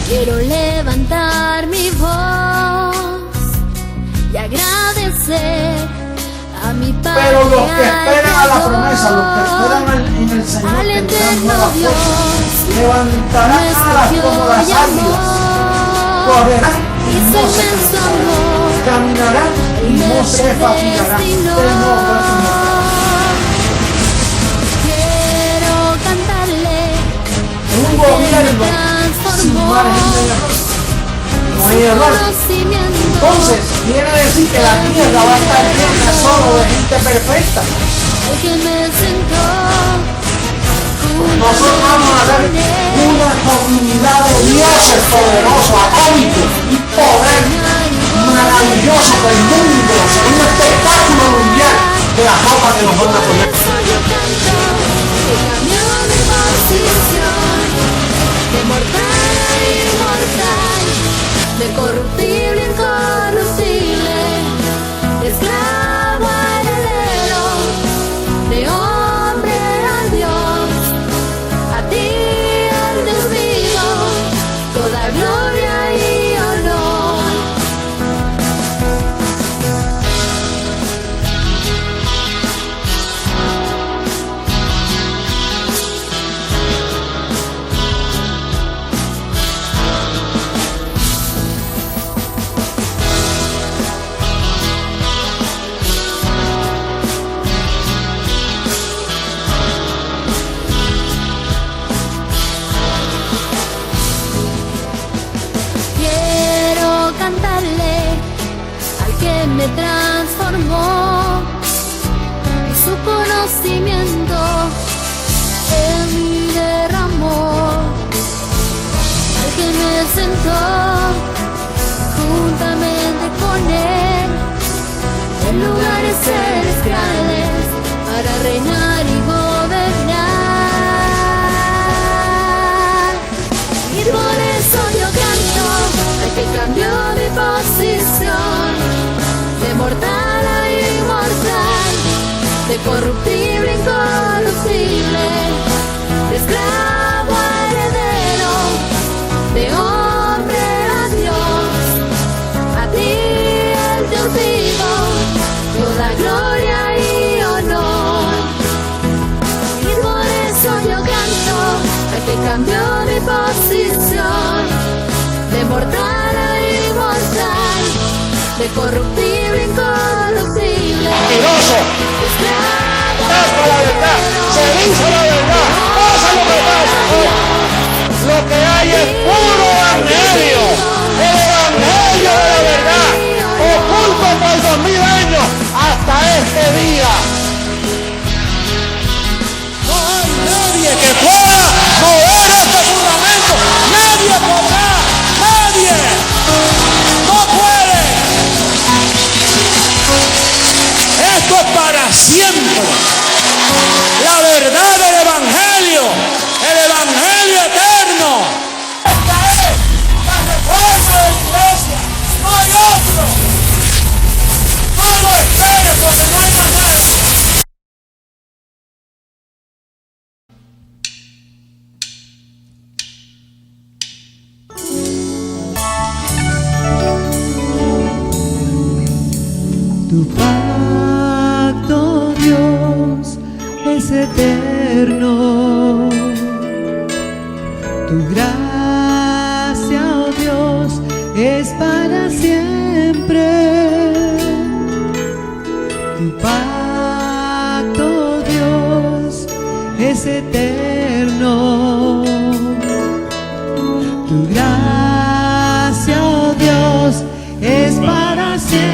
Quiero levantar mi voz y agradecer a mi Padre. Pero los que esperan a la promesa, los que esperan en el Señor, tendrán nuevas fuerzas, levantarán alas como las águilas, correrán y no se cansarán, caminarán y no se fatigarán. Quiero cantarle un gobierno sin margen de error. No hay error. Entonces, quiere decir que la tierra va a estar llena solo de gente perfecta. Nosotros vamos a ver una comunidad de dioses poderosos, atómicos y poder maravilloso del mundo, un espectáculo mundial de la ropa que nos van a poner. De mortal a inmortal, de corruptible a incorruptible, de esclavo a heredero, de hombre a Dios, a ti al Dios vivo, toda gloria y honor. Me transformó y su conocimiento en mí derramó, al que me sentó juntamente con él en lugares celestiales para reinar y gobernar. Y por eso yo canto al que cambió mi posición, de mortal a inmortal, de corruptible a incorruptible, de esclavo a heredero, de hombre a Dios, a ti el Dios vivo, toda gloria y honor. Y por eso yo canto al que cambió mi posición, de mortal a inmortal, de corruptible a incorruptible. Mentiroso, pasa la verdad, se dice la verdad, pasa lo que pasa. Lo que hay es puro evangelio, el evangelio de la verdad, oculto por 2000 años hasta este día. No hay nadie que pueda mover este fundamento, nadie podrá, nadie, no puede. Esto es para siempre. La verdad del evangelio, el evangelio eterno. Esta es la reforma de la iglesia. No hay otro. No lo esperes porque no hay más nada. Tu pacto, Dios, es eterno. Tu gracia, oh Dios, es para siempre. Tu pacto, Dios, es eterno. Tu gracia, oh Dios, es para siempre.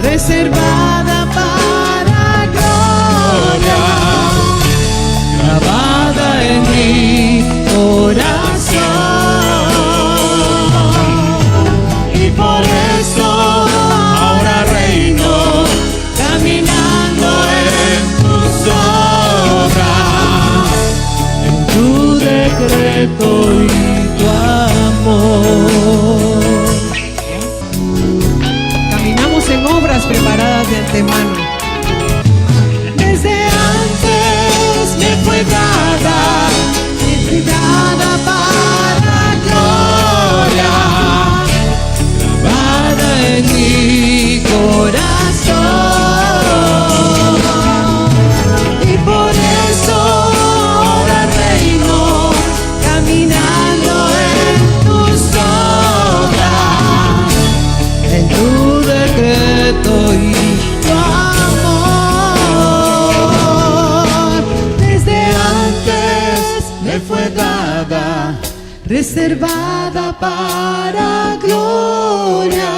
Reservada para gloria, grabada en mi corazón, y por eso ahora reino, caminando en tus obras, en tu decreto y tu amor. En obras preparadas de antemano. Desde reservada para gloria,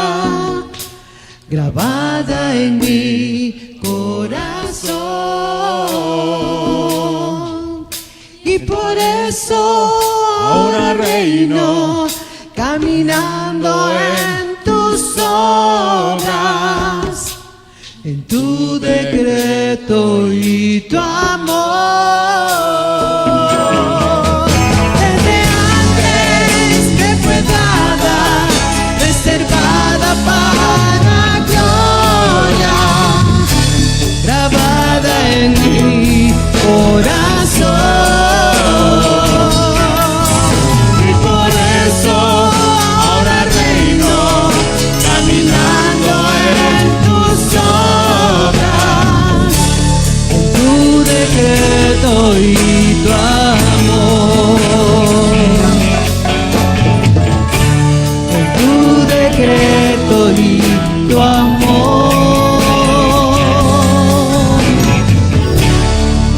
grabada en mi corazón. Y por eso ahora reino, caminando en tus obras, en tu decreto y tu amor. Desde antes que fue dada, reservada para gloria, grabada en mi corazón. Y por eso ahora reino, caminando en tus obras, en tu decreto y tu amor. En tu decreto y tu amor.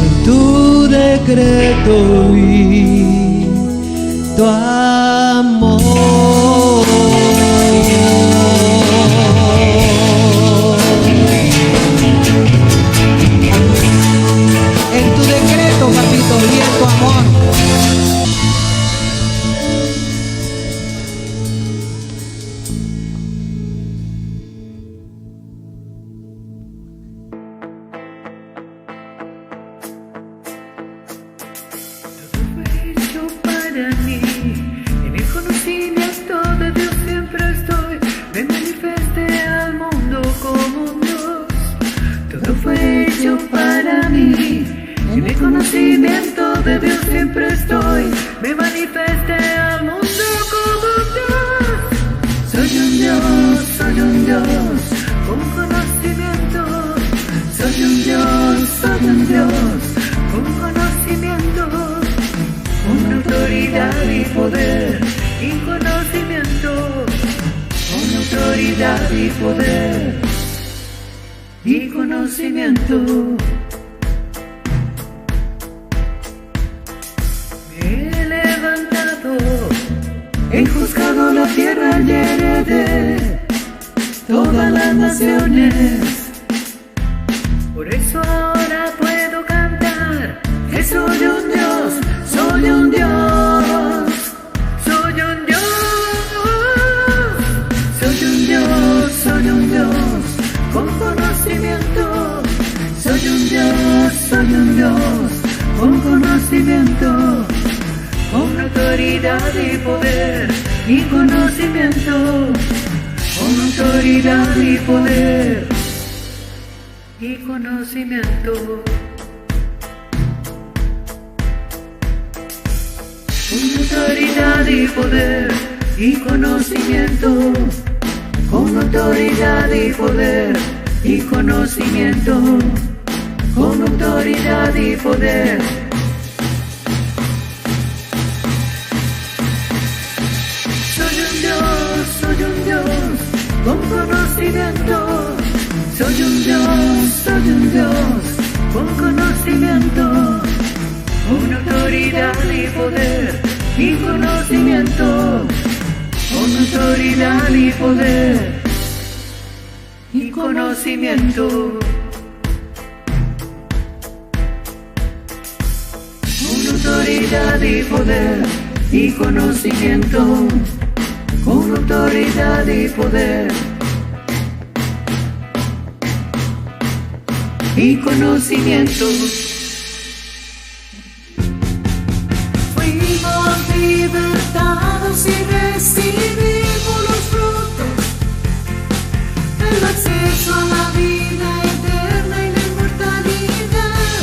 En tu decreto y tu amor. En tu decreto, papito, y en tu amor. Hecho para mí, en el conocimiento de Dios siempre estoy, me manifesté al mundo como un Dios. Todo fue hecho para mí, en el conocimiento de Dios siempre estoy, me manifesté al mundo como un Dios. Soy un Dios con conocimiento. Soy un Dios con conocimiento. Con autoridad y poder y conocimiento, con autoridad y poder y conocimiento. Me he levantado, he juzgado la tierra y heredé todas las naciones. Por eso ahora puedo cantar que soy un Dios. Soy un Dios, soy un Dios, soy un Dios, soy un Dios, con conocimiento. Soy un Dios, con conocimiento, con autoridad y poder y conocimiento, con autoridad y poder y conocimiento. Con autoridad y poder y conocimiento, con autoridad y poder y conocimiento, con autoridad y poder. Soy un Dios, con conocimiento. Soy un Dios, con conocimiento. Con autoridad y poder y conocimiento, con autoridad y poder y conocimiento. Con autoridad y poder y conocimiento, con autoridad y poder y conocimiento. Libertados y recibimos los frutos, el acceso a la vida eterna y la inmortalidad.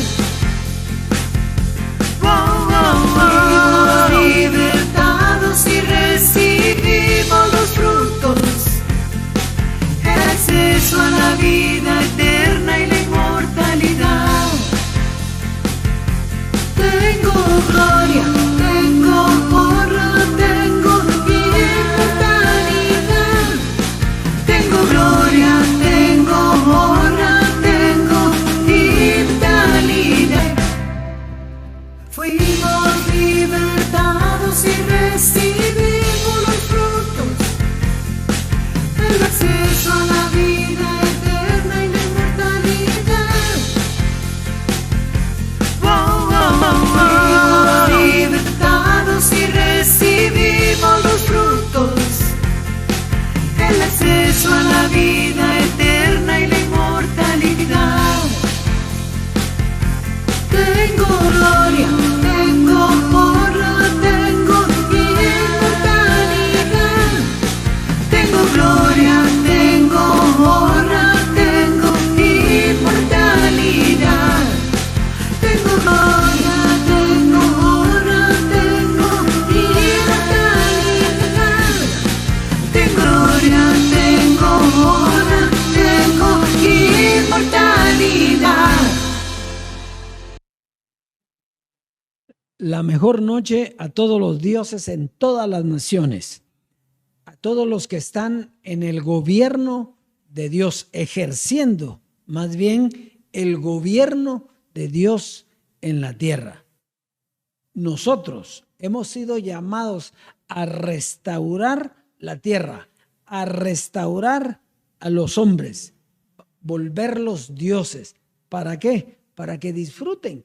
Fuimos libertados y recibimos los frutos, el acceso a la vida eterna y la inmortalidad. la mejor noche a todos los dioses en todas las naciones, a todos los que están en el gobierno de Dios, ejerciendo más bien el gobierno de Dios en la tierra. Nosotros hemos sido llamados a restaurar la tierra, a restaurar a los hombres, volverlos dioses. ¿Para qué? Para que disfruten.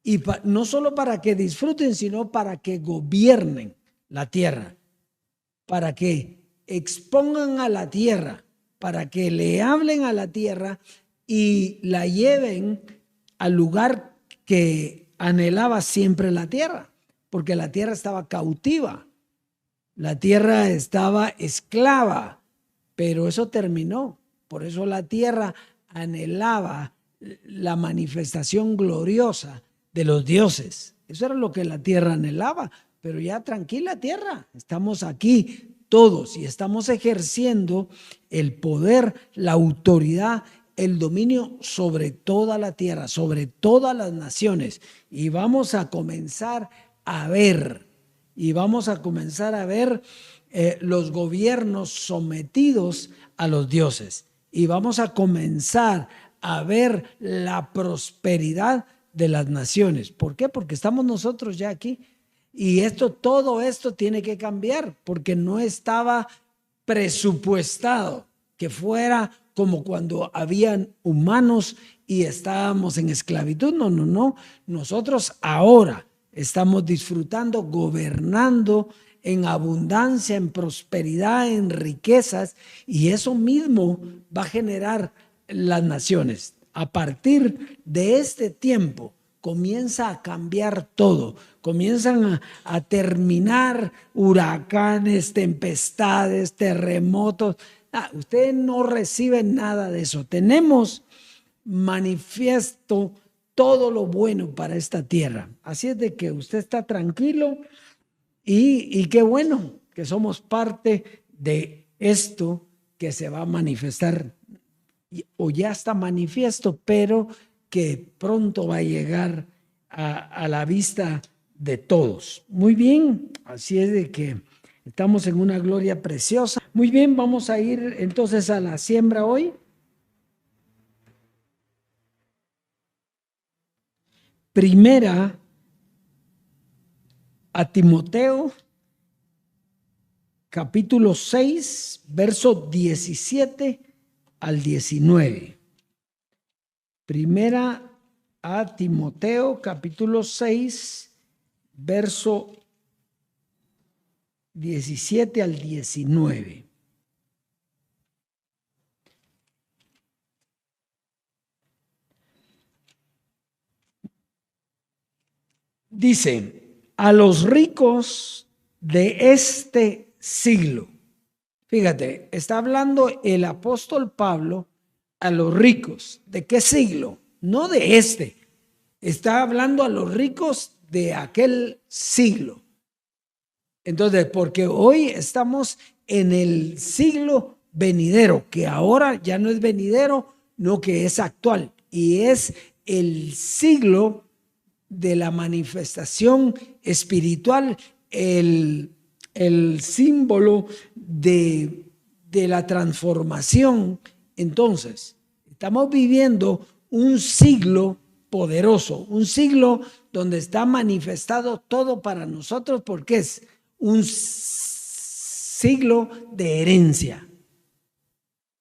Y no solo para que disfruten, sino para que gobiernen la tierra, para que expongan a la tierra, para que le hablen a la tierra y la lleven al lugar que anhelaba siempre la tierra, porque la tierra estaba cautiva, la tierra estaba esclava, pero eso terminó. Por eso la tierra anhelaba la manifestación gloriosa de los dioses. Eso era lo que la tierra anhelaba, pero ya tranquila tierra, estamos aquí todos y estamos ejerciendo el poder, la autoridad, el dominio sobre toda la tierra, sobre todas las naciones, y vamos a comenzar a ver, los gobiernos sometidos a los dioses, y vamos a comenzar a ver la prosperidad de las naciones. ¿Por qué? Porque estamos nosotros ya aquí. Y todo esto tiene que cambiar, porque no estaba presupuestado que fuera como cuando habían humanos y estábamos en esclavitud. No. Nosotros ahora estamos disfrutando, gobernando en abundancia, en prosperidad, en riquezas, y eso mismo va a generar las naciones. A partir de este tiempo comienza a cambiar todo, comienzan a terminar huracanes, tempestades, terremotos. Ustedes no reciben nada de eso. Tenemos manifiesto todo lo bueno para esta tierra. Así es de que usted está tranquilo y qué bueno que somos parte de esto que se va a manifestar, o ya está manifiesto, pero que pronto va a llegar a la vista de todos. Muy bien, así es de que estamos en una gloria preciosa. Muy bien, vamos a ir entonces a la siembra hoy. Primera a Timoteo, capítulo 6, verso 17 al 19. Primera a Timoteo, capítulo 6, verso 17 al 19. Dice: a los ricos de este siglo. Fíjate, está hablando el apóstol Pablo a los ricos. ¿De qué siglo? No de este. Está hablando a los ricos de aquel siglo. Entonces, porque hoy estamos en el siglo venidero, que ahora ya no es venidero, no, que es actual, y es el siglo de la manifestación espiritual, el símbolo de la transformación. Entonces, estamos viviendo un siglo poderoso, un siglo donde está manifestado todo para nosotros, porque es un siglo de herencia,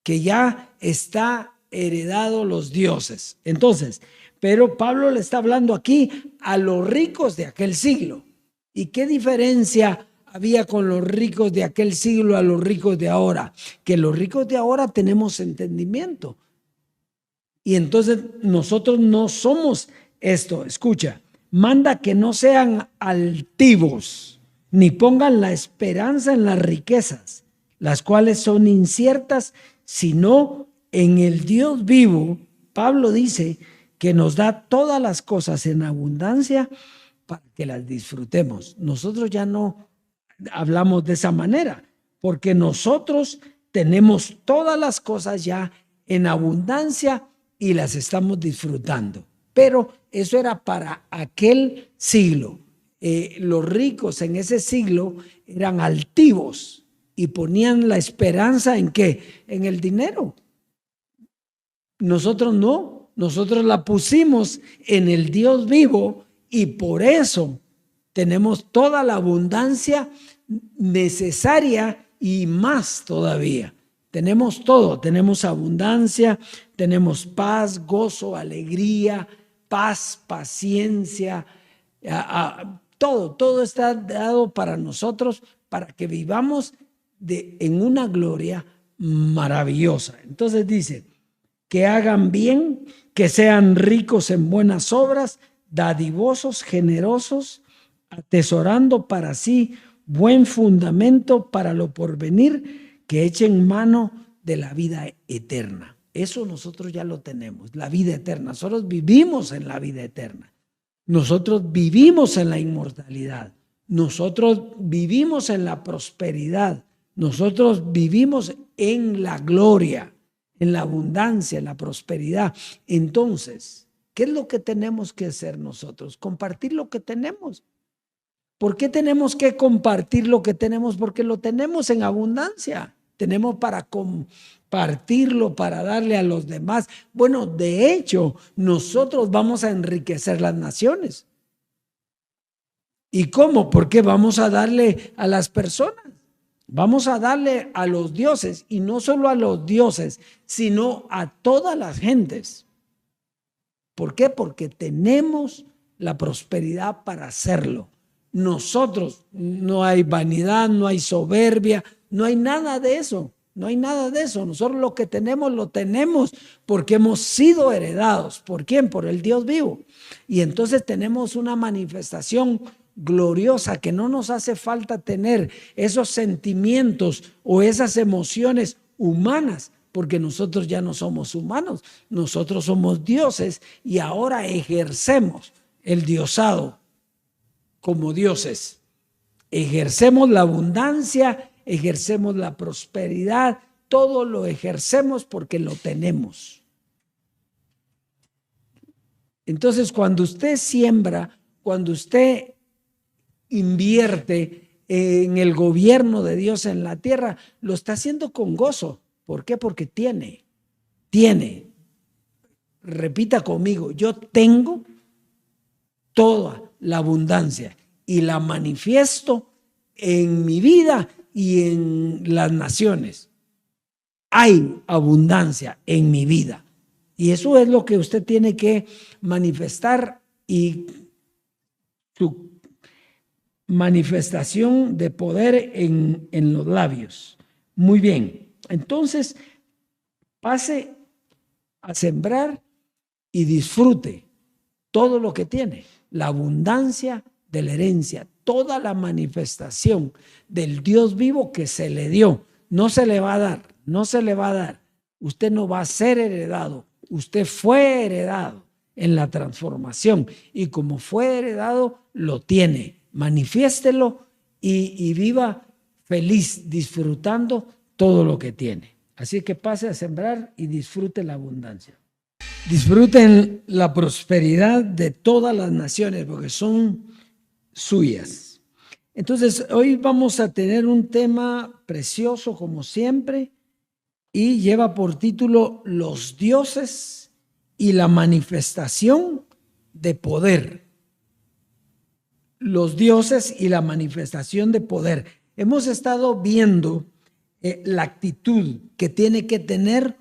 que ya está heredado los dioses. Entonces, pero Pablo le está hablando aquí a los ricos de aquel siglo. ¿Y qué diferencia había con los ricos de aquel siglo a los ricos de ahora? Que los ricos de ahora tenemos entendimiento. Y entonces nosotros no somos esto. Escucha, manda que no sean altivos, ni pongan la esperanza en las riquezas, las cuales son inciertas, sino en el Dios vivo. Pablo dice que nos da todas las cosas en abundancia para que las disfrutemos. Nosotros ya no hablamos de esa manera, porque nosotros tenemos todas las cosas ya en abundancia y las estamos disfrutando. Pero eso era para aquel siglo. los ricos en ese siglo eran altivos y ponían la esperanza ¿en qué? En el dinero. Nosotros no, nosotros la pusimos en el Dios vivo y por eso tenemos toda la abundancia necesaria y más todavía. Tenemos todo, tenemos abundancia, tenemos paz, gozo, alegría, paz, paciencia, todo está dado para nosotros para que vivamos en una gloria maravillosa. Entonces dice, que hagan bien, que sean ricos en buenas obras, dadivosos, generosos, atesorando para sí buen fundamento para lo porvenir, que echen mano de la vida eterna. Eso nosotros ya lo tenemos, la vida eterna. Nosotros vivimos en la vida eterna. Nosotros vivimos en la inmortalidad. Nosotros vivimos en la prosperidad. Nosotros vivimos en la gloria, en la abundancia, en la prosperidad. Entonces, ¿qué es lo que tenemos que hacer nosotros? Compartir lo que tenemos. ¿Por qué tenemos que compartir lo que tenemos? Porque lo tenemos en abundancia. Tenemos para compartirlo, para darle a los demás. Bueno, de hecho, nosotros vamos a enriquecer las naciones. ¿Y cómo? Porque vamos a darle a las personas. Vamos a darle a los dioses, y no solo a los dioses, sino a todas las gentes. ¿Por qué? Porque tenemos la prosperidad para hacerlo. Nosotros, no hay vanidad, no hay soberbia, no hay nada de eso. No hay nada de eso. Nosotros lo que tenemos, lo tenemos porque hemos sido heredados. ¿Por quién? Por el Dios vivo. Y entonces tenemos una manifestación gloriosa que no nos hace falta tener esos sentimientos o esas emociones humanas, porque nosotros ya no somos humanos, nosotros somos dioses y ahora ejercemos el diosado como dioses. Ejercemos la abundancia, ejercemos la prosperidad, todo lo ejercemos porque lo tenemos. Entonces, cuando usted siembra, cuando usted invierte en el gobierno de Dios en la tierra, lo está haciendo con gozo. ¿Por qué? Porque tiene. Repita conmigo, yo tengo toda la abundancia y la manifiesto en mi vida y en las naciones. Hay abundancia en mi vida. Y eso es lo que usted tiene que manifestar, y su manifestación de poder en los labios. Muy bien. Entonces, pase a sembrar y disfrute todo lo que tiene. La abundancia de la herencia, toda la manifestación del Dios vivo que se le dio. No se le va a dar, no se le va a dar. Usted no va a ser heredado. Usted fue heredado en la transformación y como fue heredado, lo tiene. Manifiéstelo y viva feliz disfrutando todo lo que tiene. Así que pase a sembrar y disfrute la abundancia. Disfruten la prosperidad de todas las naciones porque son suyas. Entonces, hoy vamos a tener un tema precioso como siempre y lleva por título Los dioses y la manifestación de poder. Los dioses y la manifestación de poder. Hemos estado viendo la actitud que tiene que tener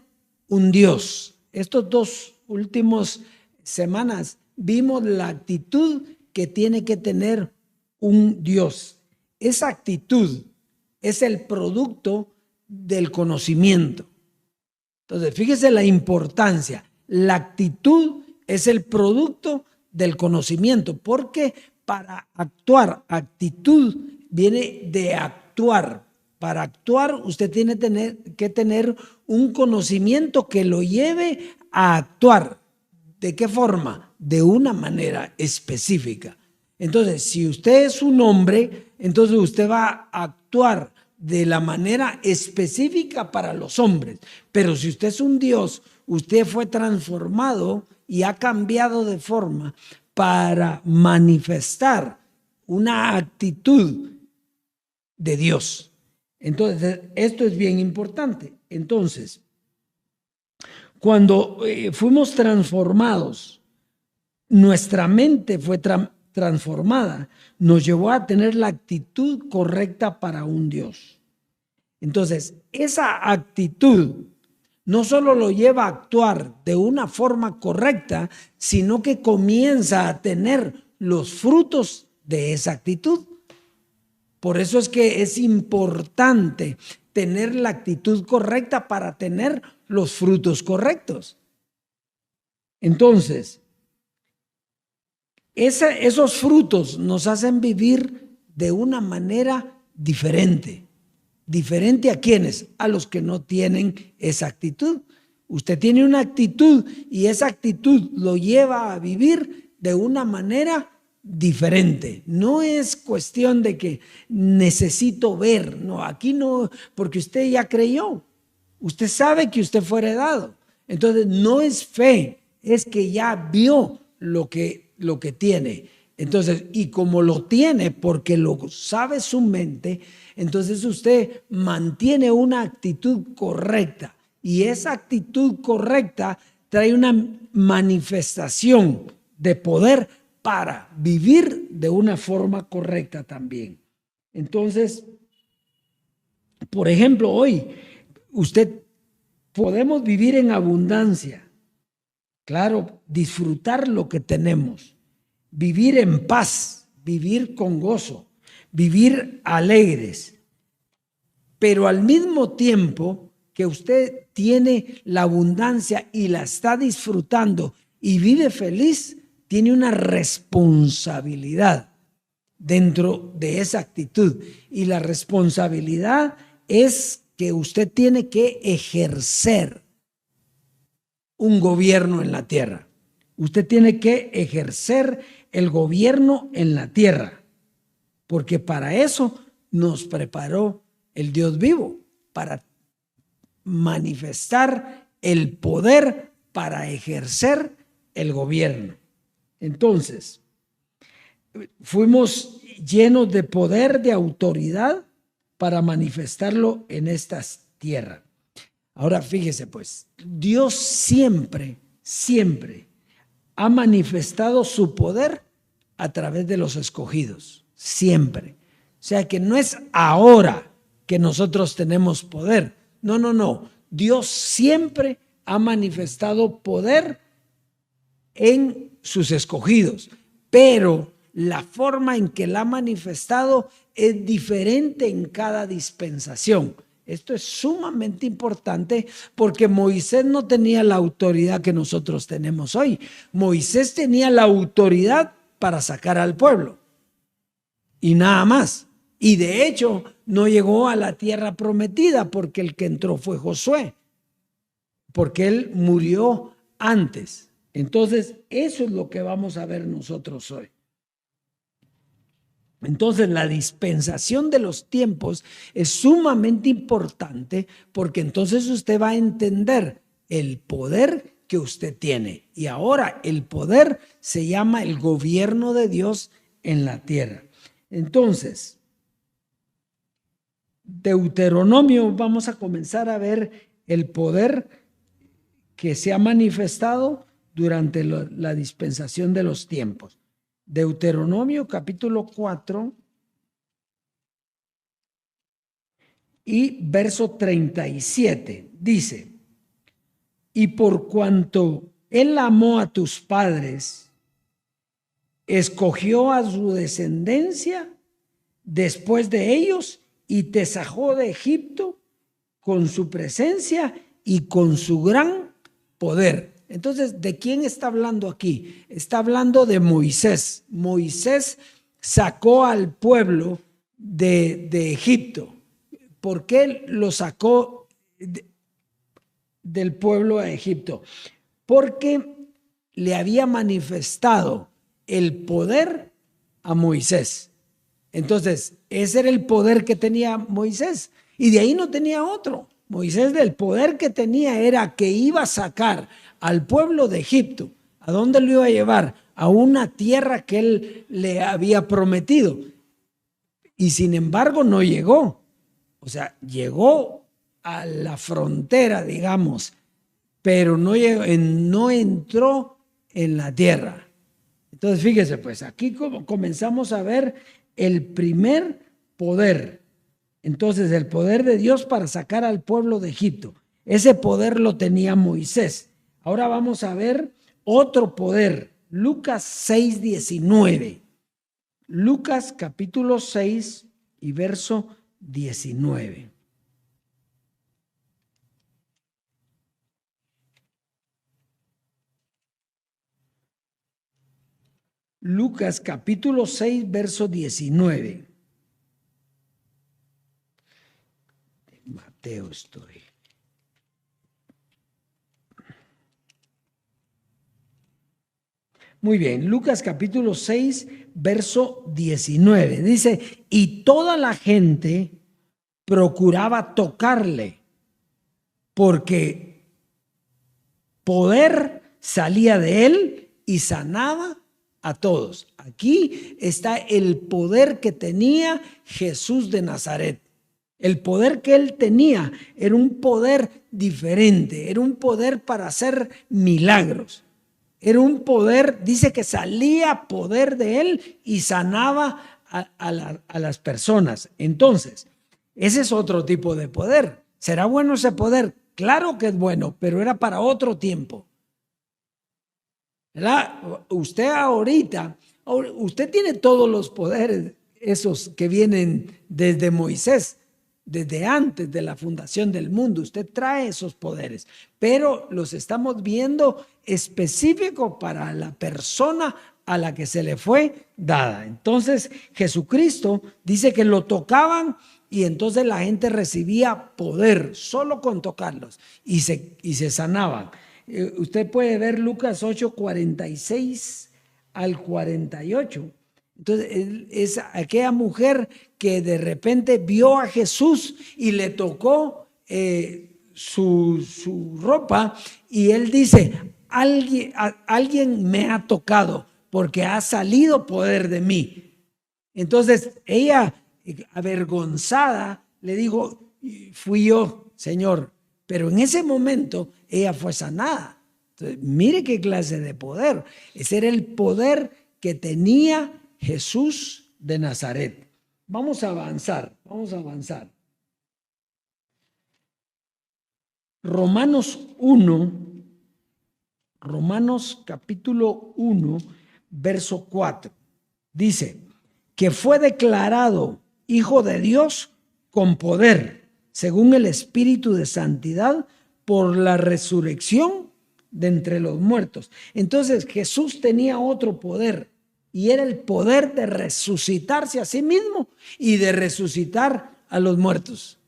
un Dios. Estos dos últimos semanas vimos la actitud que tiene que tener un Dios. Esa actitud es el producto del conocimiento. Entonces, fíjese la importancia. La actitud es el producto del conocimiento, porque para actuar, actitud viene de actuar. Para actuar usted tiene que tener un conocimiento que lo lleve a actuar. ¿De qué forma? De una manera específica. Entonces, si usted es un hombre, entonces usted va a actuar de la manera específica para los hombres. Pero si usted es un Dios, usted fue transformado y ha cambiado de forma para manifestar una actitud de Dios. Entonces, esto es bien importante. Entonces, cuando fuimos transformados, nuestra mente fue transformada, nos llevó a tener la actitud correcta para un Dios. Entonces, esa actitud no solo lo lleva a actuar de una forma correcta, sino que comienza a tener los frutos de esa actitud. Por eso es que es importante tener la actitud correcta para tener los frutos correctos. Entonces, esos frutos nos hacen vivir de una manera diferente. ¿Diferente a quiénes? A los que no tienen esa actitud. Usted tiene una actitud y esa actitud lo lleva a vivir de una manera diferente. No es cuestión de que necesito ver, no, aquí no, porque usted ya creyó. Usted sabe que usted fue heredado. Entonces no es fe, es que ya vio lo que tiene. Entonces, y como lo tiene porque lo sabe su mente, entonces usted mantiene una actitud correcta. Y esa actitud correcta trae una manifestación de poder para vivir de una forma correcta también. Entonces, por ejemplo, hoy podemos vivir en abundancia. Claro, disfrutar lo que tenemos, vivir en paz, vivir con gozo, vivir alegres. Pero al mismo tiempo que usted tiene la abundancia y la está disfrutando y vive feliz, tiene una responsabilidad dentro de esa actitud. Y la responsabilidad es que usted tiene que ejercer un gobierno en la tierra. Usted tiene que ejercer el gobierno en la tierra, porque para eso nos preparó el Dios vivo, para manifestar el poder para ejercer el gobierno. Entonces, fuimos llenos de poder, de autoridad para manifestarlo en esta tierra. Ahora fíjese pues, Dios siempre ha manifestado su poder a través de los escogidos, siempre. O sea que no es ahora que nosotros tenemos poder. No. Dios siempre ha manifestado poder en sus escogidos, pero la forma en que la ha manifestado es diferente en cada dispensación. Esto es sumamente importante porque Moisés no tenía la autoridad que nosotros tenemos hoy. Moisés tenía la autoridad para sacar al pueblo y nada más. Y de hecho no llegó a la tierra prometida porque el que entró fue Josué, porque él murió antes. Entonces eso es lo que vamos a ver nosotros hoy. Entonces la dispensación de los tiempos es sumamente importante porque entonces usted va a entender el poder que usted tiene. Y ahora el poder se llama el gobierno de Dios en la tierra. Entonces, Deuteronomio, vamos a comenzar a ver el poder que se ha manifestado durante la dispensación de los tiempos. Deuteronomio capítulo 4 y verso 37 dice: y por cuanto él amó a tus padres, escogió a su descendencia después de ellos y te sacó de Egipto con su presencia y con su gran poder. Entonces, ¿de quién está hablando aquí? Está hablando de Moisés. Moisés sacó al pueblo de Egipto. ¿Por qué lo sacó del pueblo a Egipto? Porque le había manifestado el poder a Moisés. Entonces, ese era el poder que tenía Moisés. Y de ahí no tenía otro. Moisés, del poder que tenía era que iba a sacar al pueblo de Egipto. ¿A dónde lo iba a llevar? a una tierra que él le había prometido. Y sin embargo no llegó. O sea, llegó a la frontera, digamos, pero no llegó, no entró en la tierra. Entonces, fíjese, pues aquí comenzamos a ver el primer poder. Entonces, el poder de Dios para sacar al pueblo de Egipto. Ese poder lo tenía Moisés. Ahora vamos a ver otro poder. Lucas 6:19. Lucas capítulo 6 y verso 19. Lucas capítulo 6, verso 19. Mateo estoy. Muy bien, Lucas capítulo 6, verso 19. Dice, y toda la gente procuraba tocarle, porque poder salía de él y sanaba a todos. Aquí está el poder que tenía Jesús de Nazaret. El poder que él tenía era un poder diferente, era un poder para hacer milagros. Era un poder, dice que salía poder de él y sanaba a las personas. Entonces, ese es otro tipo de poder. ¿Será bueno ese poder? Claro que es bueno, pero era para otro tiempo. ¿Verdad? Usted ahorita, usted tiene todos los poderes, esos que vienen desde Moisés, desde antes de la fundación del mundo. Usted trae esos poderes, pero los estamos viendo específico para la persona a la que se le fue dada. Entonces, Jesucristo dice que lo tocaban y entonces la gente recibía poder solo con tocarlos y se sanaban. Usted puede ver Lucas 8, 46 al 48. Entonces, es aquella mujer que de repente vio a Jesús y le tocó su ropa, y él dice, alguien me ha tocado porque ha salido poder de mí. Entonces, ella, avergonzada, le dijo, fui yo, Señor. Pero en ese momento ella fue sanada. Entonces, mire qué clase de poder. Ese era el poder que tenía Jesús de Nazaret. Vamos a avanzar. Romanos capítulo 1, verso 4. Dice que fue declarado Hijo de Dios con poder, según el Espíritu de Santidad, por la resurrección de entre los muertos. Entonces Jesús tenía otro poder, y era el poder de resucitarse a sí mismo y de resucitar a los muertos.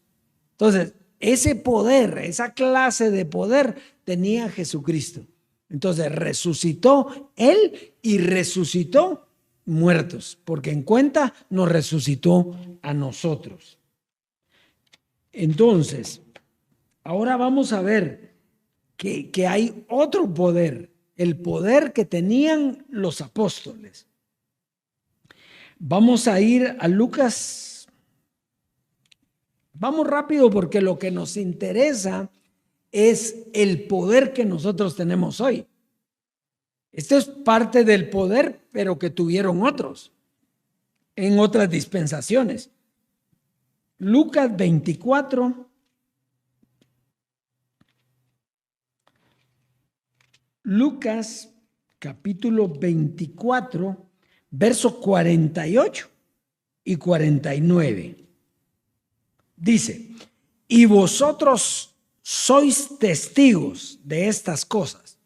Entonces, ese poder, esa clase de poder tenía Jesucristo. Entonces resucitó él y resucitó muertos, porque en cuenta nos resucitó a nosotros. Entonces, ahora vamos a ver que hay otro poder, el poder que tenían los apóstoles. Vamos a ir a Lucas. Vamos rápido porque lo que nos interesa es el poder que nosotros tenemos hoy. Esto es parte del poder, pero que tuvieron otros en otras dispensaciones. Lucas 24. Lucas capítulo 24, versos 48 y 49. Dice, y vosotros sois testigos de estas cosas.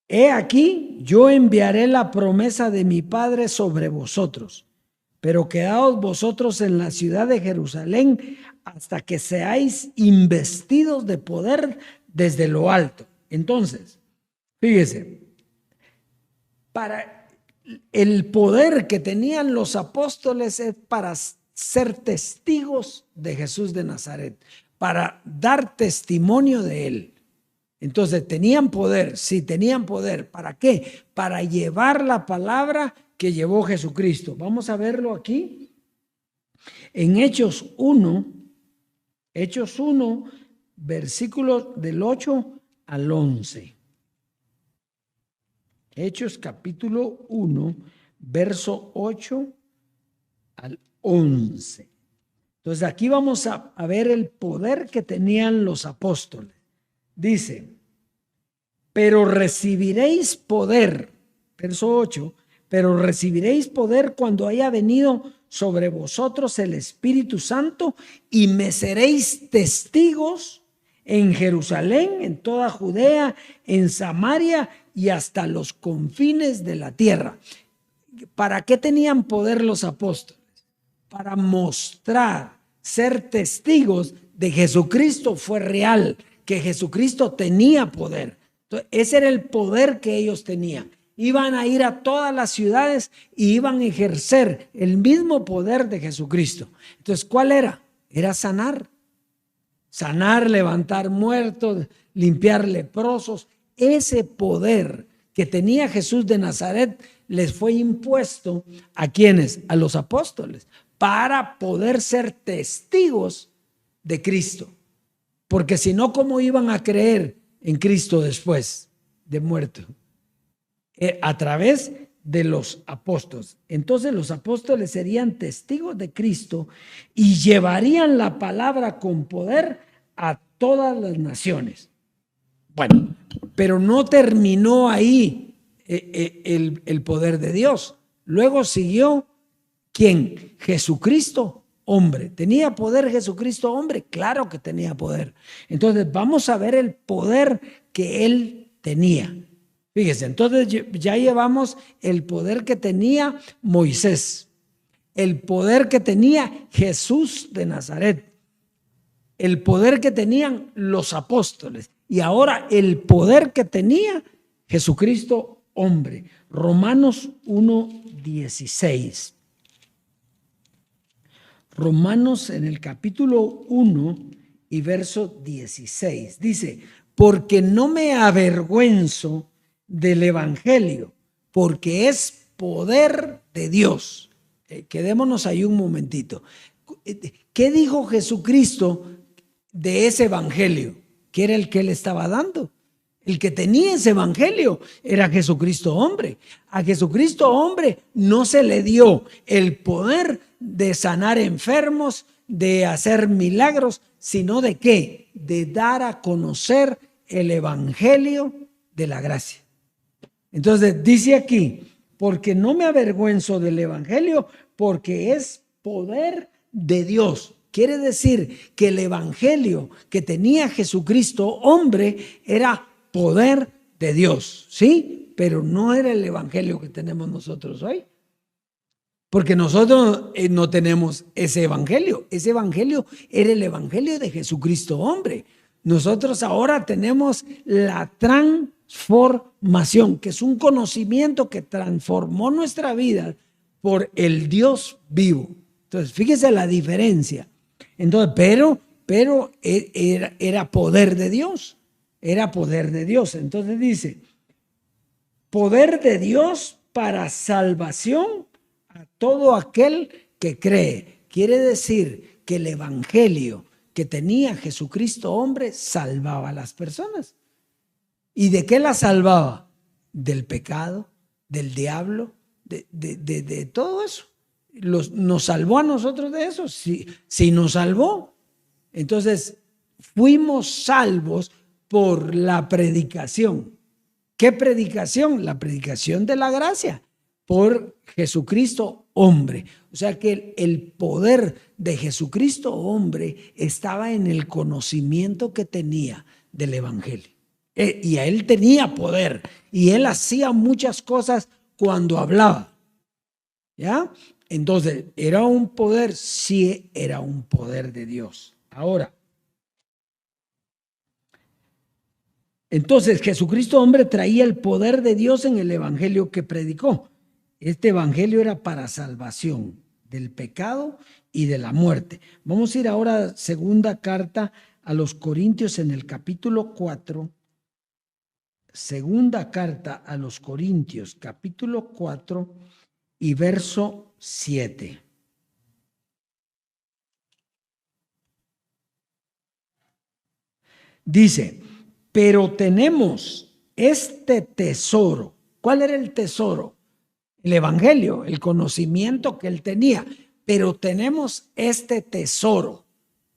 He aquí, yo enviaré la promesa de mi Padre sobre vosotros, pero quedaos vosotros en la ciudad de Jerusalén hasta que seáis investidos de poder desde lo alto. Entonces, fíjese, para el poder que tenían los apóstoles es para ser testigos de Jesús de Nazaret, para dar testimonio de él. Entonces, tenían poder, sí, tenían poder. ¿Para qué? Para llevar la palabra que llevó Jesucristo. Vamos a verlo aquí en Hechos 1, versículos del 8 al 11. Hechos capítulo 1, verso 8 al 11. Entonces aquí vamos a ver el poder que tenían los apóstoles. Dice, pero recibiréis poder, verso 8, pero recibiréis poder cuando haya venido sobre vosotros el Espíritu Santo y me seréis testigos en Jerusalén, en toda Judea, en Samaria y hasta los confines de la tierra. ¿Para qué tenían poder los apóstoles? Para mostrar, ser testigos de Jesucristo fue real, que Jesucristo tenía poder. Entonces, ese era el poder que ellos tenían. Iban a ir a todas las ciudades y iban a ejercer el mismo poder de Jesucristo. Entonces, ¿cuál era? Era sanar. Sanar, levantar muertos, limpiar leprosos. Ese poder que tenía Jesús de Nazaret les fue impuesto ¿a quiénes? A los apóstoles, para poder ser testigos de Cristo. Porque si no, ¿cómo iban a creer en Cristo después de muerto? A través de los apóstoles. Entonces los apóstoles serían testigos de Cristo y llevarían la palabra con poder a todas las naciones. Bueno, pero no terminó ahí el poder de Dios. Luego siguió, ¿quién? Jesucristo, hombre. ¿Tenía poder Jesucristo, hombre? Claro que tenía poder. Entonces vamos a ver el poder que él tenía. Fíjese, entonces ya llevamos el poder que tenía Moisés, el poder que tenía Jesús de Nazaret, el poder que tenían los apóstoles y ahora el poder que tenía Jesucristo, hombre. Romanos 1:16. Romanos en el capítulo 1 y verso 16 dice, porque no me avergüenzo del evangelio, porque es poder de Dios. Quedémonos ahí un momentito. ¿Qué dijo Jesucristo de ese evangelio? ¿Qué era el que él estaba dando? El que tenía ese evangelio era Jesucristo hombre. A Jesucristo hombre no se le dio el poder de sanar enfermos, de hacer milagros, sino de ¿qué? De dar a conocer el evangelio de la gracia. Entonces dice aquí, porque no me avergüenzo del evangelio, porque es poder de Dios. Quiere decir que el evangelio que tenía Jesucristo, hombre, era poder de Dios, ¿sí? Pero no era el evangelio que tenemos nosotros hoy. Porque nosotros no tenemos ese evangelio. Ese evangelio era el evangelio de Jesucristo, hombre. Nosotros ahora tenemos la transformación, que es un conocimiento que transformó nuestra vida por el Dios vivo. Entonces, fíjese la diferencia. Entonces, pero era poder de Dios. Era poder de Dios. Entonces dice, poder de Dios para salvación a todo aquel que cree. Quiere decir que el evangelio que tenía Jesucristo hombre salvaba a las personas. ¿Y de qué las salvaba? Del pecado, del diablo, de todo eso. ¿Nos salvó a nosotros de eso? Sí, sí nos salvó. Entonces fuimos salvos por la predicación. ¿Qué predicación? La predicación de la gracia por Jesucristo hombre. O sea que el poder de Jesucristo hombre estaba en el conocimiento que tenía del evangelio. Y a él tenía poder y él hacía muchas cosas cuando hablaba. ¿Ya? Entonces, ¿era un poder? Sí, era un poder de Dios. Ahora, entonces Jesucristo hombre traía el poder de Dios en el evangelio que predicó. Este evangelio era para salvación del pecado y de la muerte. Vamos a ir ahora a segunda carta a los Corintios en el capítulo 4 segunda carta a los Corintios, capítulo 4 y verso 7. Dice, pero tenemos este tesoro. ¿Cuál era el tesoro? El evangelio, el conocimiento que él tenía. Pero tenemos este tesoro.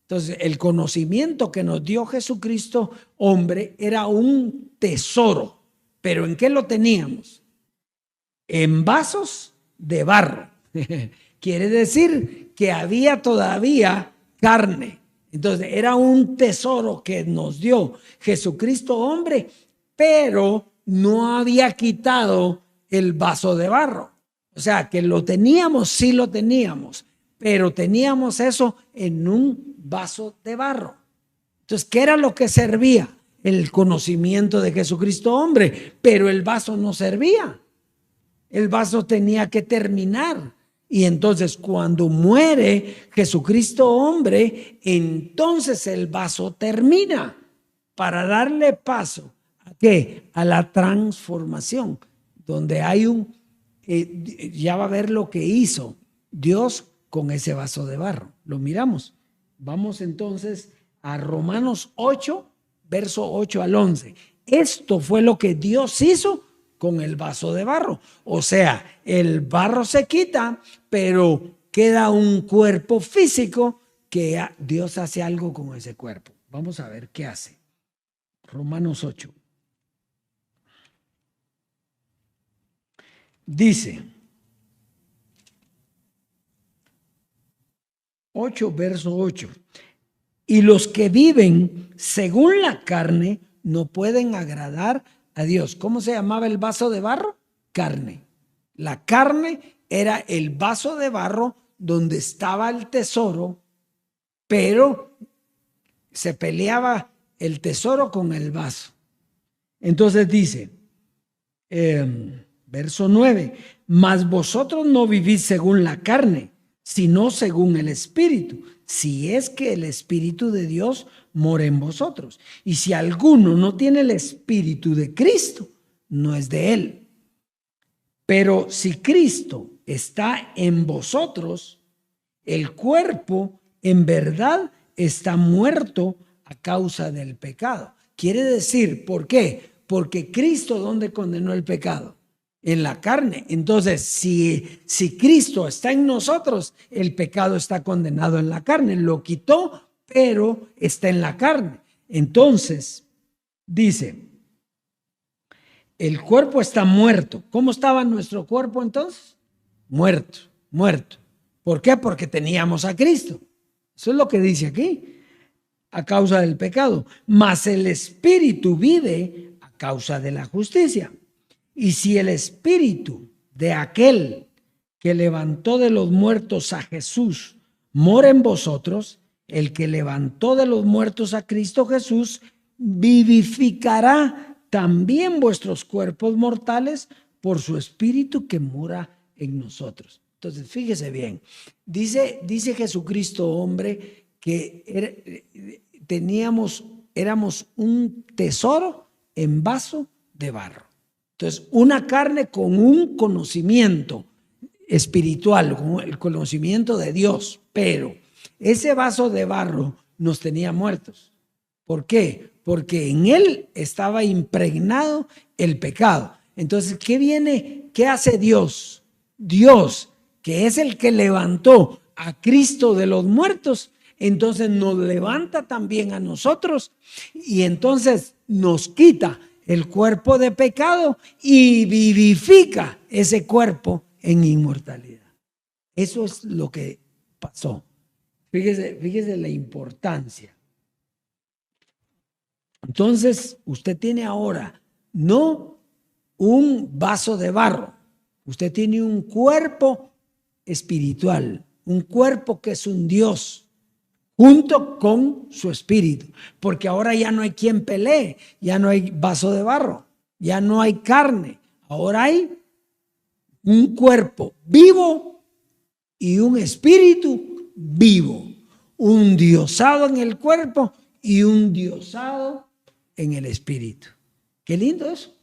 Entonces, el conocimiento que nos dio Jesucristo, hombre, era un tesoro. ¿Pero en qué lo teníamos? En vasos de barro. Quiere decir que había todavía carne. Entonces, era un tesoro que nos dio Jesucristo, hombre, pero no había quitado el vaso de barro. O sea, que lo teníamos, sí lo teníamos, pero teníamos eso en un vaso de barro. Entonces, ¿qué era lo que servía? El conocimiento de Jesucristo, hombre, pero el vaso no servía. El vaso tenía que terminar. Y entonces cuando muere Jesucristo, hombre, entonces el vaso termina para darle paso ¿a qué? A la transformación, donde hay ya va a ver lo que hizo Dios con ese vaso de barro. Lo miramos. Vamos entonces a Romanos 8, verso 8 al 11. Esto fue lo que Dios hizo con el vaso de barro. O sea, el barro se quita, pero queda un cuerpo físico que Dios hace algo con ese cuerpo. Vamos a ver qué hace. Romanos 8. Dice 8, verso 8. Y los que viven según la carne no pueden agradar a Dios. ¿Cómo se llamaba el vaso de barro? Carne. La carne era el vaso de barro donde estaba el tesoro, pero se peleaba el tesoro con el vaso. Entonces dice, verso 9, mas vosotros no vivís según la carne, sino según el Espíritu, si es que el Espíritu de Dios mora en vosotros. Y si alguno no tiene el Espíritu de Cristo, no es de él. Pero si Cristo está en vosotros, el cuerpo en verdad está muerto a causa del pecado. Quiere decir, ¿por qué? Porque Cristo, ¿dónde condenó el pecado? En la carne. Entonces, si Cristo está en nosotros, el pecado está condenado en la carne. Lo quitó, pero está en la carne. Entonces, dice, el cuerpo está muerto. ¿Cómo estaba nuestro cuerpo entonces? Muerto, muerto. ¿Por qué? Porque teníamos a Cristo. Eso es lo que dice aquí, a causa del pecado. Mas el Espíritu vive a causa de la justicia. Y si el Espíritu de aquel que levantó de los muertos a Jesús mora en vosotros, el que levantó de los muertos a Cristo Jesús vivificará también vuestros cuerpos mortales por su Espíritu que mora en nosotros. Entonces, fíjese bien, dice Jesucristo, hombre, que éramos un tesoro en vaso de barro. Entonces, una carne con un conocimiento espiritual, con el conocimiento de Dios, pero ese vaso de barro nos tenía muertos. ¿Por qué? Porque en él estaba impregnado el pecado. Entonces, ¿qué hace Dios? Dios, que es el que levantó a Cristo de los muertos, entonces nos levanta también a nosotros y entonces nos quita el cuerpo de pecado y vivifica ese cuerpo en inmortalidad. Eso es lo que pasó. Fíjese la importancia. Entonces, usted tiene ahora no un vaso de barro, usted tiene un cuerpo espiritual, un cuerpo que es un Dios, junto con su espíritu, porque ahora ya no hay quien pelee, ya no hay vaso de barro, ya no hay carne, ahora hay un cuerpo vivo y un espíritu vivo, un diosado en el cuerpo y un diosado en el espíritu. Qué lindo eso.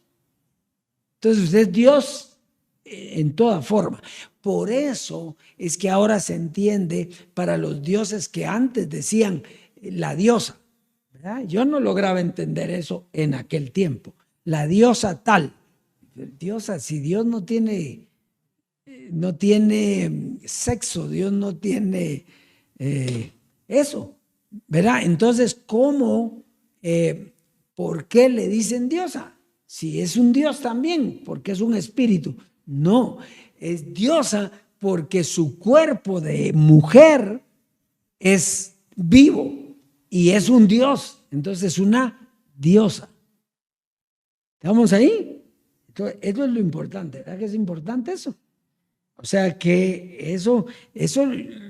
Entonces usted es Dios en toda forma. Por eso es que ahora se entiende para los dioses que antes decían la diosa, ¿verdad? Yo no lograba entender eso en aquel tiempo. La diosa tal. Diosa, si Dios no tiene sexo, Dios no tiene eso, ¿verdad? Entonces, ¿cómo? ¿Por qué le dicen diosa? Si es un Dios también, porque es un espíritu. No, es diosa porque su cuerpo de mujer es vivo y es un Dios. Entonces es una diosa. ¿Estamos ahí? Entonces, eso es lo importante. ¿Verdad que es importante eso? O sea que eso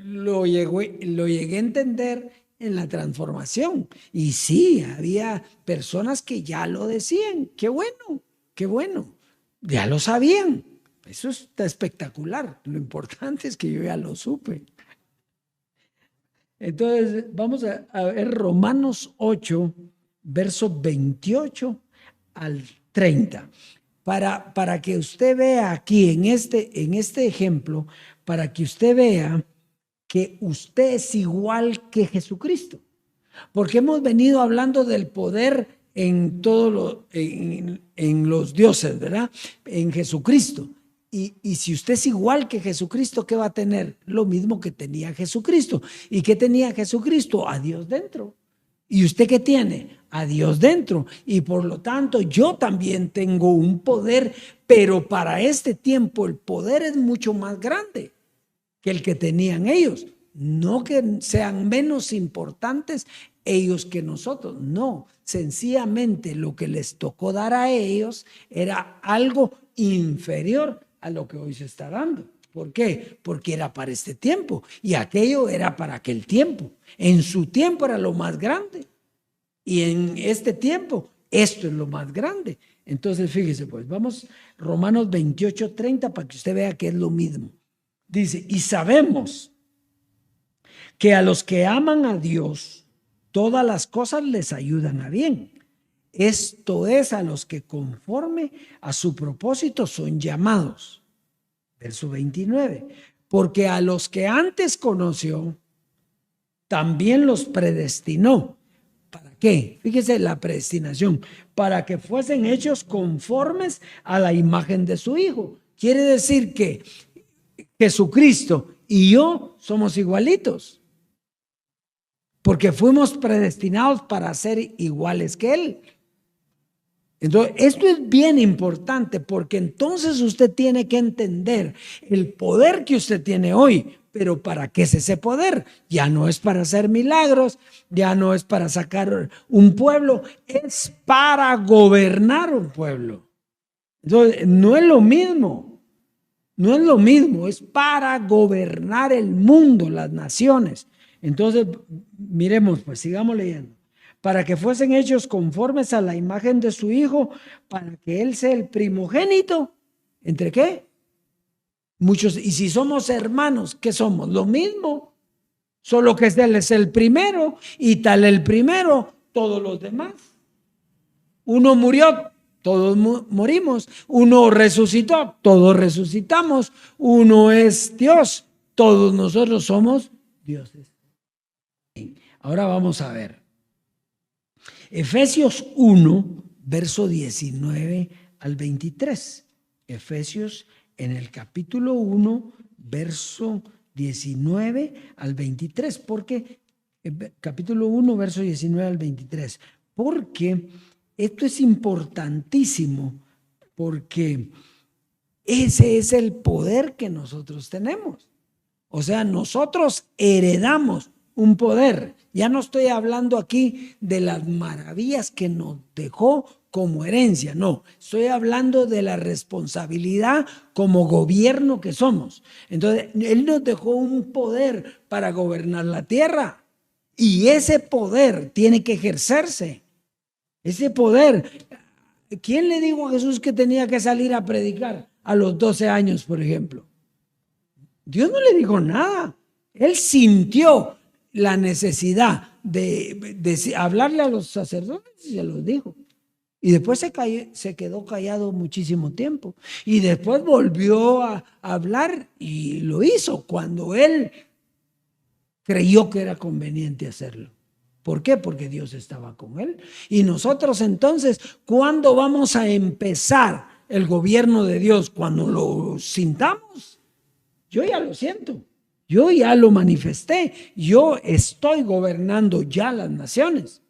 lo llegué a entender en la transformación. Y sí, había personas que ya lo decían. Qué bueno, qué bueno. Ya lo sabían. Eso está espectacular. Lo importante es que yo ya lo supe. Entonces, vamos a ver Romanos 8, versos 28 al 30. Para que usted vea aquí en este ejemplo, para que usted vea que usted es igual que Jesucristo. Porque hemos venido hablando del poder en en los dioses, ¿verdad? En Jesucristo. Y si usted es igual que Jesucristo, ¿qué va a tener? Lo mismo que tenía Jesucristo. ¿Y qué tenía Jesucristo? A Dios dentro. ¿Y usted qué tiene? A Dios dentro. Y por lo tanto, yo también tengo un poder, pero para este tiempo el poder es mucho más grande que el que tenían ellos. No que sean menos importantes ellos que nosotros. No, sencillamente lo que les tocó dar a ellos era algo inferior a lo que hoy se está dando. ¿Por qué? Porque era para este tiempo y aquello era para aquel tiempo. En su tiempo era lo más grande y en este tiempo esto es lo más grande. Entonces fíjese pues, vamos Romanos 28:30 para que usted vea que es lo mismo. Dice, y sabemos que a los que aman a Dios, todas las cosas les ayudan a bien. Esto es a los que conforme a su propósito son llamados. Verso 29. Porque a los que antes conoció, también los predestinó. ¿Para qué? Fíjese la predestinación. Para que fuesen hechos conformes a la imagen de su Hijo. Quiere decir que Jesucristo y yo somos igualitos. Porque fuimos predestinados para ser iguales que Él. Entonces, esto es bien importante porque entonces usted tiene que entender el poder que usted tiene hoy. Pero ¿para qué es ese poder? Ya no es para hacer milagros, ya no es para sacar un pueblo, es para gobernar un pueblo. Entonces, no es lo mismo, no es lo mismo, es para gobernar el mundo, las naciones. Entonces, miremos, pues sigamos leyendo. Para que fuesen hechos conformes a la imagen de su Hijo, para que Él sea el primogénito. ¿Entre qué? Muchos. Y si somos hermanos, ¿qué somos? Lo mismo. Solo que Él es el primero y tal el primero, todos los demás. Uno murió, todos morimos. Uno resucitó, todos resucitamos. Uno es Dios, todos nosotros somos dioses. Ahora vamos a ver. Efesios 1, verso 19 al 23. Efesios en el capítulo 1, verso 19 al 23. Porque, capítulo 1, verso 19 al 23. Porque esto es importantísimo, porque ese es el poder que nosotros tenemos. O sea, nosotros heredamos un poder. Ya no estoy hablando aquí de las maravillas que nos dejó como herencia, no. Estoy hablando de la responsabilidad como gobierno que somos. Entonces, Él nos dejó un poder para gobernar la tierra y ese poder tiene que ejercerse. Ese poder. ¿Quién le dijo a Jesús que tenía que salir a predicar a los 12 años, por ejemplo? Dios no le dijo nada. Él sintió la necesidad de hablarle a los sacerdotes y se los dijo. Y después se quedó callado muchísimo tiempo. Y después volvió a hablar y lo hizo cuando él creyó que era conveniente hacerlo. ¿Por qué? Porque Dios estaba con él. Y nosotros entonces, ¿cuándo vamos a empezar el gobierno de Dios? Cuando lo sintamos. Yo ya lo siento. Yo ya lo manifesté. Yo estoy gobernando ya las naciones.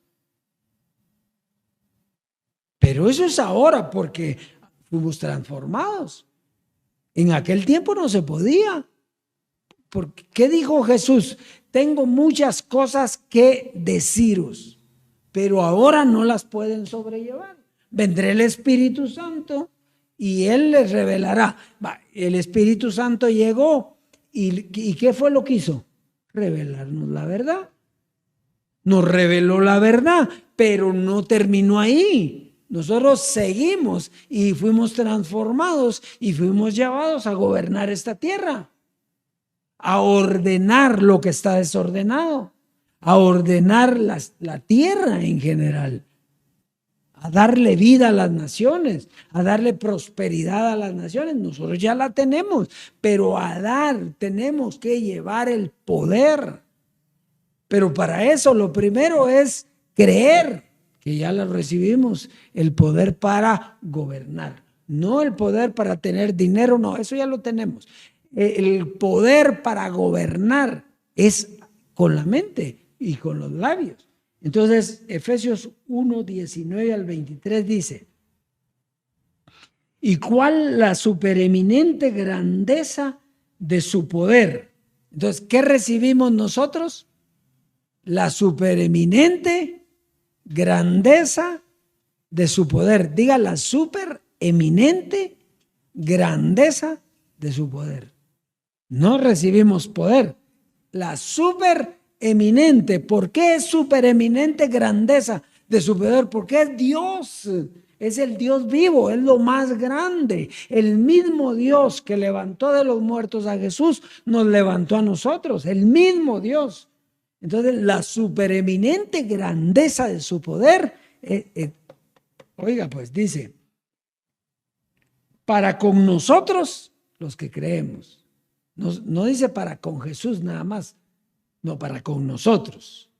Pero eso es ahora porque fuimos transformados. En aquel tiempo no se podía. ¿Qué dijo Jesús? Tengo muchas cosas que deciros, pero ahora no las pueden sobrellevar. Vendrá el Espíritu Santo y Él les revelará. El Espíritu Santo llegó y ¿qué fue lo que hizo? Revelarnos la verdad. Nos reveló la verdad, pero no terminó ahí. Nosotros seguimos y fuimos transformados y fuimos llevados a gobernar esta tierra, a ordenar lo que está desordenado, a ordenar la tierra en general, a darle vida a las naciones, a darle prosperidad a las naciones. Nosotros ya la tenemos, pero tenemos que llevar el poder. Pero para eso lo primero es creer que ya lo recibimos, el poder para gobernar, no el poder para tener dinero, no, eso ya lo tenemos. El poder para gobernar es con la mente y con los labios. Entonces, Efesios 1, 19 al 23 dice: ¿y cuál la supereminente grandeza de su poder? Entonces, ¿qué recibimos nosotros? La supereminente grandeza de su poder. Diga, la supereminente grandeza de su poder. No recibimos poder. La supereminente. ¿Por qué es supereminente grandeza de su poder? Porque es Dios. Es el Dios vivo, es lo más grande. El mismo Dios que levantó de los muertos a Jesús, nos levantó a nosotros. El mismo Dios. Entonces, la supereminente grandeza de su poder, oiga, pues dice, para con nosotros, los que creemos. No dice para con Jesús nada más, no, para con nosotros.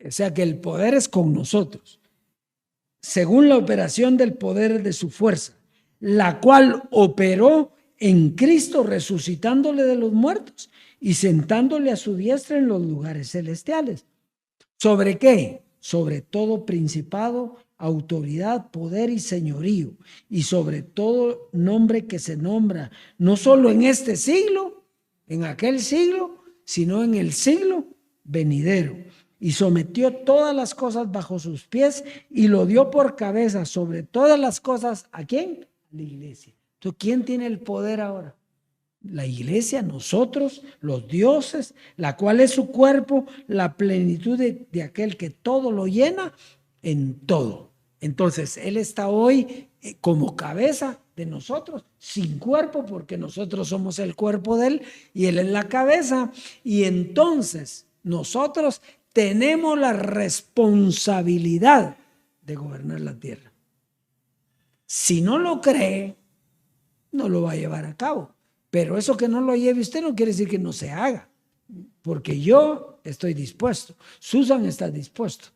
O sea que el poder es con nosotros. Según la operación del poder de su fuerza, la cual operó en Cristo resucitándole de los muertos y sentándole a su diestra en los lugares celestiales. ¿Sobre qué? Sobre todo principado, autoridad, poder y señorío, y sobre todo nombre que se nombra, no solo en este siglo, en aquel siglo, sino en el siglo venidero. Y sometió todas las cosas bajo sus pies y lo dio por cabeza sobre todas las cosas. ¿A quién? A la iglesia. Entonces, ¿quién tiene el poder ahora? La iglesia, nosotros, los dioses, la cual es su cuerpo, la plenitud de aquel que todo lo llena en todo. Entonces, Él está hoy como cabeza de nosotros, sin cuerpo, porque nosotros somos el cuerpo de Él y Él es la cabeza. Y entonces, nosotros tenemos la responsabilidad de gobernar la tierra. Si no lo cree, no lo va a llevar a cabo. Pero eso que no lo lleve usted no quiere decir que no se haga, porque yo estoy dispuesto, Susan está dispuesto,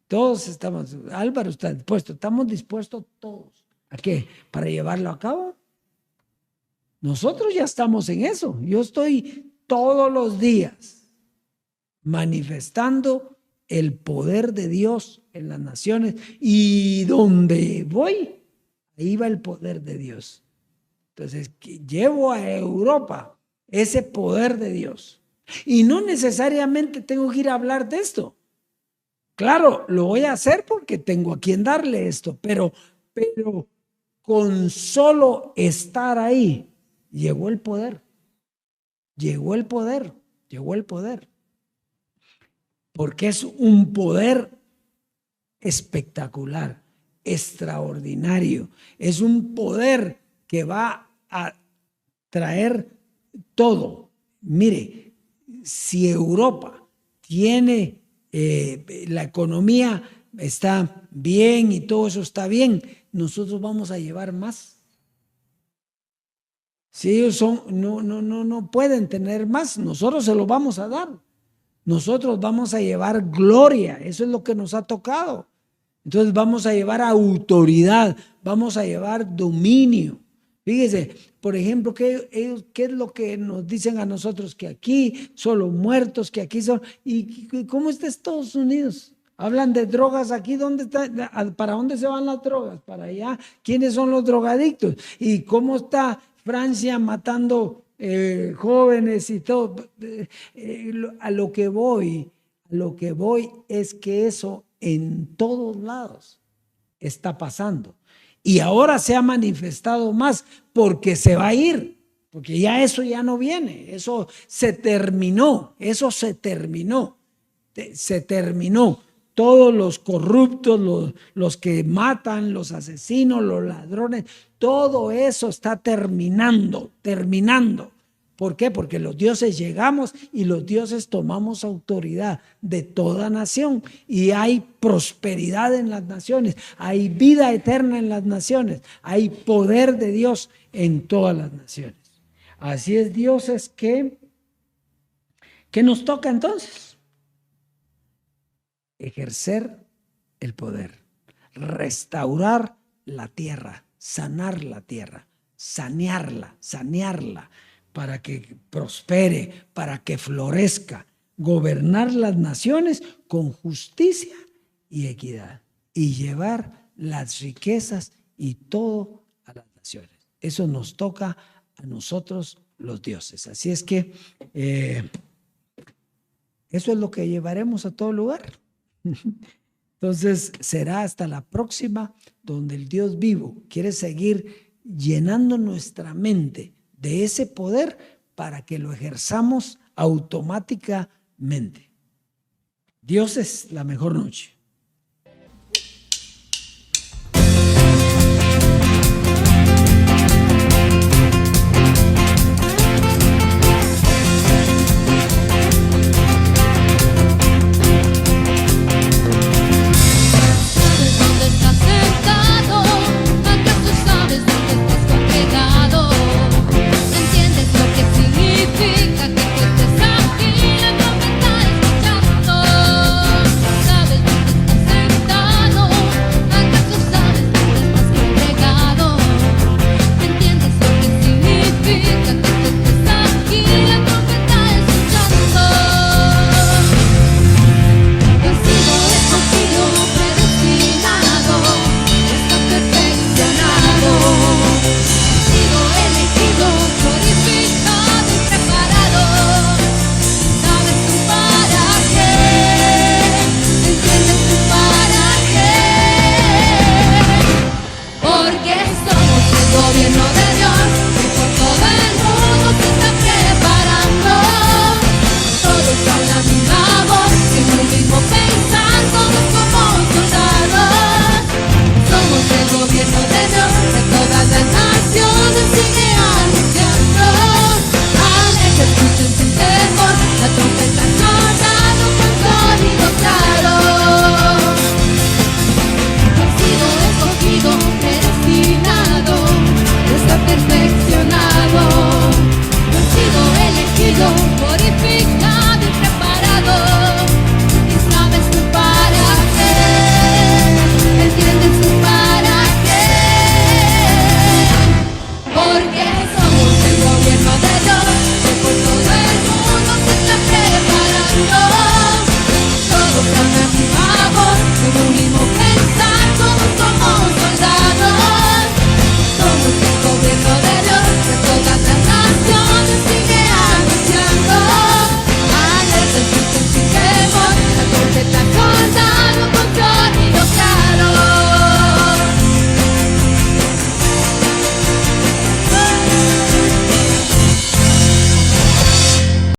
todos estamos, Álvaro está dispuesto, estamos dispuestos todos. ¿A qué? ¿Para llevarlo a cabo? Nosotros ya estamos en eso. Yo estoy todos los días manifestando el poder de Dios en las naciones, y donde voy, ahí va el poder de Dios. Entonces, llevo a Europa ese poder de Dios. Y no necesariamente tengo que ir a hablar de esto. Claro, lo voy a hacer porque tengo a quien darle esto, pero con solo estar ahí, llegó el poder. Llegó el poder. Llegó el poder. Porque es un poder espectacular, extraordinario. Es un poder que va a traer todo. Mire, si Europa tiene la economía está bien y todo eso está bien, nosotros vamos a llevar más. Si ellos no pueden tener más, nosotros se lo vamos a dar. Nosotros vamos a llevar gloria, eso es lo que nos ha tocado. Entonces vamos a llevar autoridad, vamos a llevar dominio. Fíjese, por ejemplo, ¿qué es lo que nos dicen a nosotros? Que aquí son los muertos, que aquí son... ¿Y cómo está Estados Unidos? Hablan de drogas aquí, ¿dónde está? ¿Para dónde se van las drogas? Para allá. ¿Quiénes son los drogadictos? ¿Y cómo está Francia matando jóvenes y todo? A lo que voy es que eso en todos lados está pasando. Y ahora se ha manifestado más porque se va a ir, porque ya eso ya no viene, eso se terminó, se terminó. Todos los corruptos, los que matan, los asesinos, los ladrones, todo eso está terminando. ¿Por qué? Porque los dioses llegamos y los dioses tomamos autoridad de toda nación y hay prosperidad en las naciones, hay vida eterna en las naciones, hay poder de Dios en todas las naciones. Así es, dioses, ¿qué nos toca entonces? Ejercer el poder, restaurar la tierra, sanar la tierra, sanearla, para que prospere, para que florezca, gobernar las naciones con justicia y equidad y llevar las riquezas y todo a las naciones. Eso nos toca a nosotros los dioses. Así es que eso es lo que llevaremos a todo lugar. Entonces será hasta la próxima, donde el Dios vivo quiere seguir llenando nuestra mente de ese poder para que lo ejerzamos automáticamente. Dios es la mejor noche.